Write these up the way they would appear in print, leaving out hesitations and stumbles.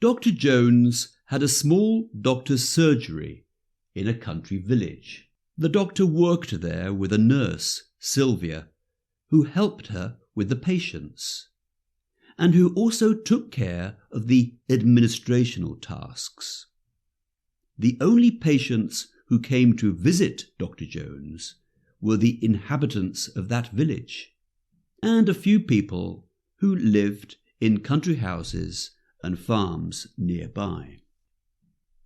Dr. Jones had a small doctor's surgery in a country village. The doctor worked there with a nurse, Sylvia, who helped her with the patients, and who also took care of the administrational tasks. The only patients who came to visit Dr. Jones were the inhabitants of that village, and a few people who lived in country houses and farms nearby.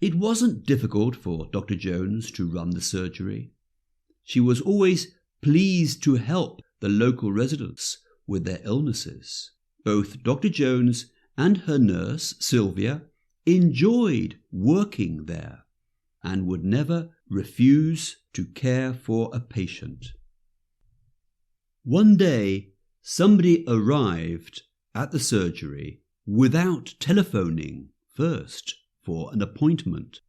It wasn't difficult for Dr. Jones to run the surgery. She was always pleased to help the local residents with their illnesses. Both Dr. Jones and her nurse, Sylvia, enjoyed working there and would never refuse to care for a patient. One day, somebody arrived at the surgery without telephoning first for an appointment.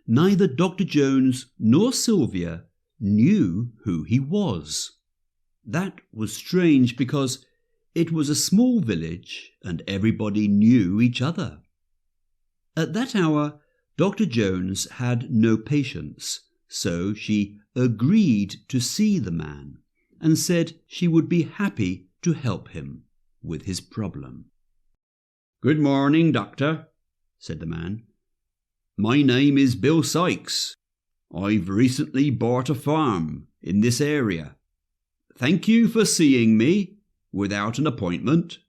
Neither Dr. Jones nor Sylvia knew who he was. That was strange because it was a small village and everybody knew each other. At that hour, Dr. Jones had no patients, so she agreed to see the man and said she would be happy to help him with his problem. "Good morning, doctor," said the man. "My name is Bill Sykes. I've recently bought a farm in this area. Thank you for seeing me without an appointment."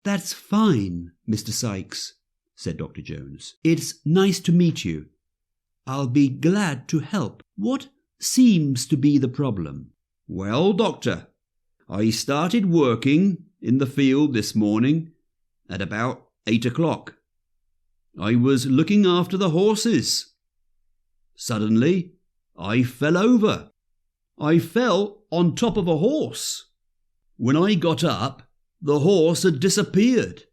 "That's fine, Mr. Sykes," said Dr. Jones. "It's nice to meet you. I'll be glad to help. What seems to be the problem?" "Well, doctor, I started working in the field this morning at about 8 o'clock. I was looking after the horses. Suddenly, I fell over. I fell on top of a horse. When I got up, the horse had disappeared.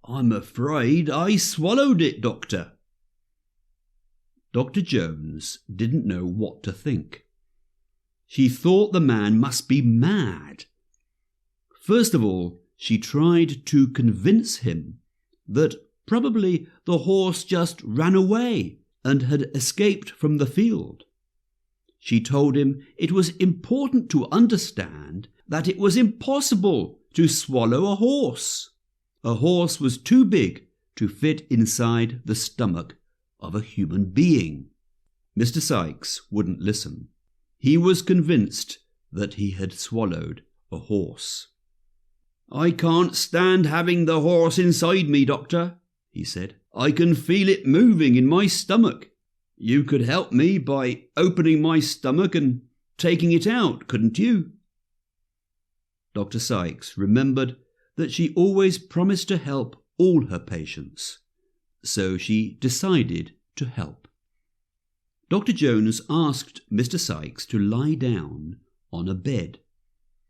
I'm afraid I swallowed it, doctor." Dr. Jones didn't know what to think. She thought the man must be mad. First of all, she tried to convince him that probably the horse just ran away and had escaped from the field. She told him it was important to understand that it was impossible to swallow a horse. A horse was too big to fit inside the stomach of a human being. Mr. Sykes wouldn't listen. He was convinced that he had swallowed a horse. "I can't stand having the horse inside me, doctor," he said. "I can feel it moving in my stomach. You could help me by opening my stomach and taking it out, couldn't you?" Dr. Sykes remembered that she always promised to help all her patients, so she decided to help. Dr. Jones asked Mr. Sykes to lie down on a bed,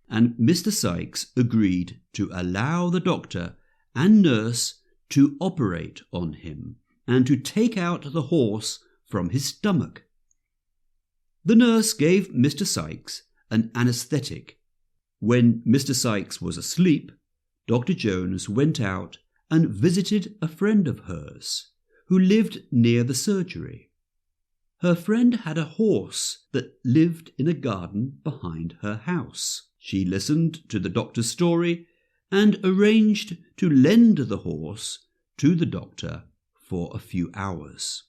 and Mr. Sykes agreed to allow the doctor and nurse to operate on him and to take out the horse from his stomach. The nurse gave Mr. Sykes an anaesthetic. When Mr. Sykes was asleep, Dr. Jones went out and visited a friend of hers who lived near the surgery. Her friend had a horse that lived in a garden behind her house. She listened to the doctor's story and arranged to lend the horse to the doctor for a few hours.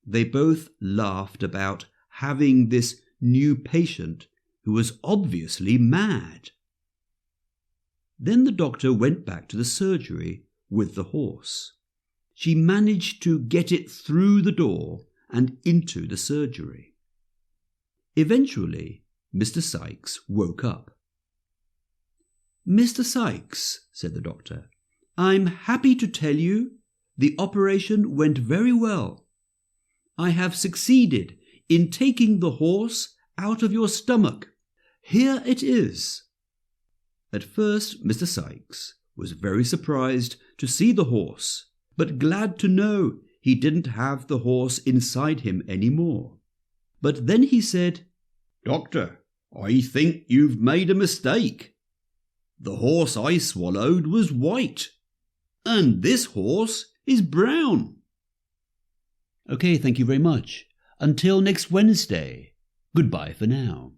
They both laughed about having this new patient who was obviously mad. Then the doctor went back to the surgery with the horse. She managed to get it through the door and into the surgery. Eventually, Mr. Sykes woke up. "Mr. Sykes," said the doctor, "I'm happy to tell you the operation went very well. I have succeeded in taking the horse out of your stomach. Here it is." At first, Mr. Sykes was very surprised to see the horse, but glad to know he didn't have the horse inside him any more. But then he said, "Doctor, I think you've made a mistake. The horse I swallowed was white." And this horse is brown. Okay, thank you very much. Until next Wednesday. Goodbye for now.